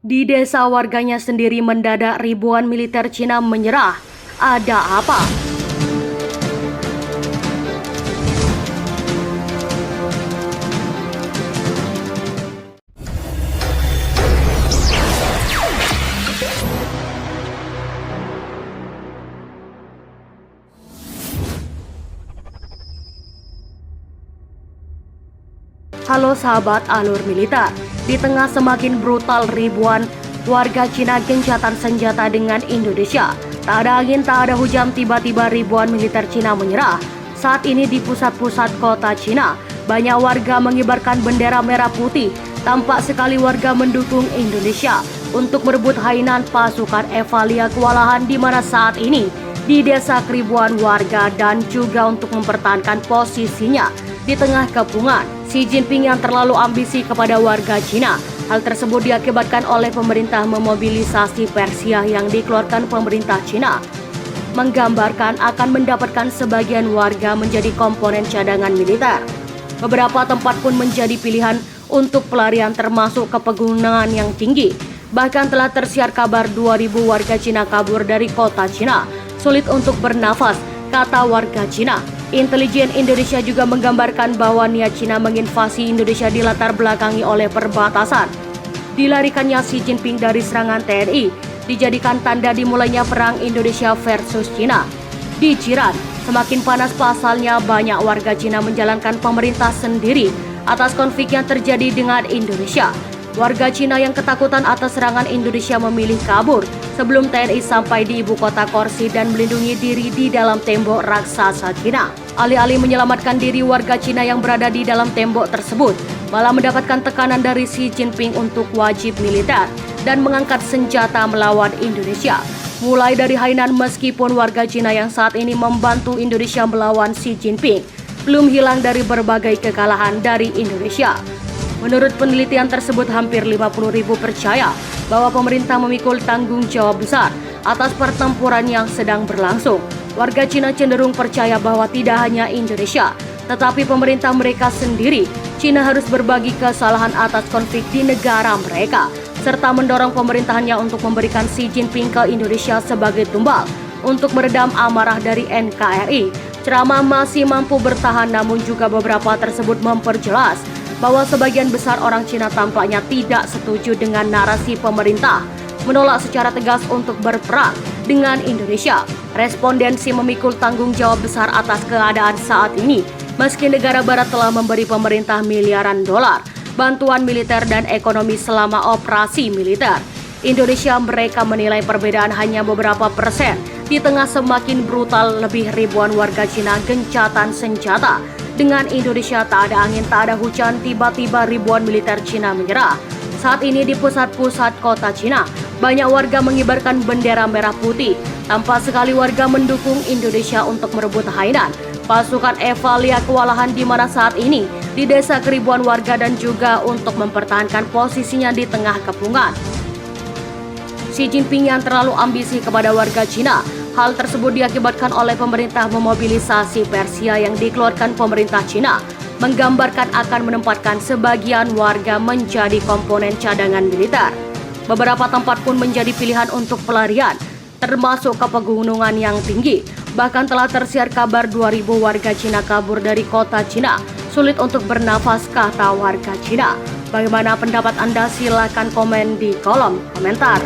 Di desa warganya sendiri mendadak ribuan militer Cina menyerah. Ada apa? Halo sahabat alur militer. Di tengah semakin brutal ribuan warga Cina gencatan senjata dengan Indonesia. Tak ada angin, tak ada hujan, tiba-tiba ribuan militer Cina menyerah. Saat ini di pusat-pusat kota Cina, banyak warga mengibarkan bendera merah putih. Tampak sekali warga mendukung Indonesia untuk merebut hainan pasukan Evalia kewalahan di mana saat ini di desa ribuan warga dan juga untuk mempertahankan posisinya di tengah kepungan Xi Jinping yang terlalu ambisi kepada warga Cina. Hal tersebut diakibatkan oleh pemerintah memobilisasi Persia yang dikeluarkan pemerintah Cina, menggambarkan akan mendapatkan sebagian warga menjadi komponen cadangan militer. Beberapa tempat pun menjadi pilihan untuk pelarian termasuk ke pegunungan yang tinggi. Bahkan telah tersiar kabar 2.000 warga Cina kabur dari kota Cina. Sulit untuk bernafas, kata warga Cina. Intelijen Indonesia juga menggambarkan bahwa niat Cina menginvasi Indonesia dilatar belakangi oleh perbatasan. Dilarikannya Xi Jinping dari serangan TNI dijadikan tanda dimulainya perang Indonesia versus Cina. Di Jiran, semakin panas pasalnya banyak warga Cina menjalankan pemerintah sendiri atas konflik yang terjadi dengan Indonesia. Warga Cina yang ketakutan atas serangan Indonesia memilih kabur sebelum TNI sampai di ibu kota Korsi dan melindungi diri di dalam tembok raksasa Cina. Alih-alih menyelamatkan diri, warga Cina yang berada di dalam tembok tersebut malah mendapatkan tekanan dari Xi Jinping untuk wajib militer dan mengangkat senjata melawan Indonesia. Mulai dari Hainan, meskipun warga Cina yang saat ini membantu Indonesia melawan Xi Jinping belum hilang dari berbagai kekalahan dari Indonesia. Menurut penelitian tersebut, hampir 50.000 percaya bahwa pemerintah memikul tanggung jawab besar atas pertempuran yang sedang berlangsung. Warga Cina cenderung percaya bahwa tidak hanya Indonesia, tetapi pemerintah mereka sendiri, Cina harus berbagi kesalahan atas konflik di negara mereka, serta mendorong pemerintahannya untuk memberikan Xi Jinping ke Indonesia sebagai tumbal untuk meredam amarah dari NKRI. Ceramah masih mampu bertahan, namun juga beberapa tersebut memperjelas bahwa sebagian besar orang Cina tampaknya tidak setuju dengan narasi pemerintah, menolak secara tegas untuk berperang dengan Indonesia. Respondensi memikul tanggung jawab besar atas keadaan saat ini, meski negara barat telah memberi pemerintah miliaran dolar bantuan militer dan ekonomi selama operasi militer. Indonesia mereka menilai perbedaan hanya beberapa persen. Di tengah semakin brutal, lebih ribuan warga Cina gencatan senjata dengan Indonesia. Tak ada angin, tak ada hujan, tiba-tiba ribuan militer Cina menyerah. Saat ini di pusat-pusat kota Cina, banyak warga mengibarkan bendera merah putih. Tampak sekali warga mendukung Indonesia untuk merebut Hainan pasukan Evalia kewalahan di mana saat ini di desa ribuan warga dan juga untuk mempertahankan posisinya di tengah kepungan Xi Jinping yang terlalu ambisi kepada warga Cina. Hal tersebut diakibatkan oleh pemerintah memobilisasi Persia yang dikeluarkan pemerintah Cina, menggambarkan akan menempatkan sebagian warga menjadi komponen cadangan militer. Beberapa tempat pun menjadi pilihan untuk pelarian, termasuk ke pegunungan yang tinggi. Bahkan telah tersiar kabar 2.000 warga Cina kabur dari kota Cina. Sulit untuk bernafas, kata warga Cina. Bagaimana pendapat Anda? Silakan komen di kolom komentar.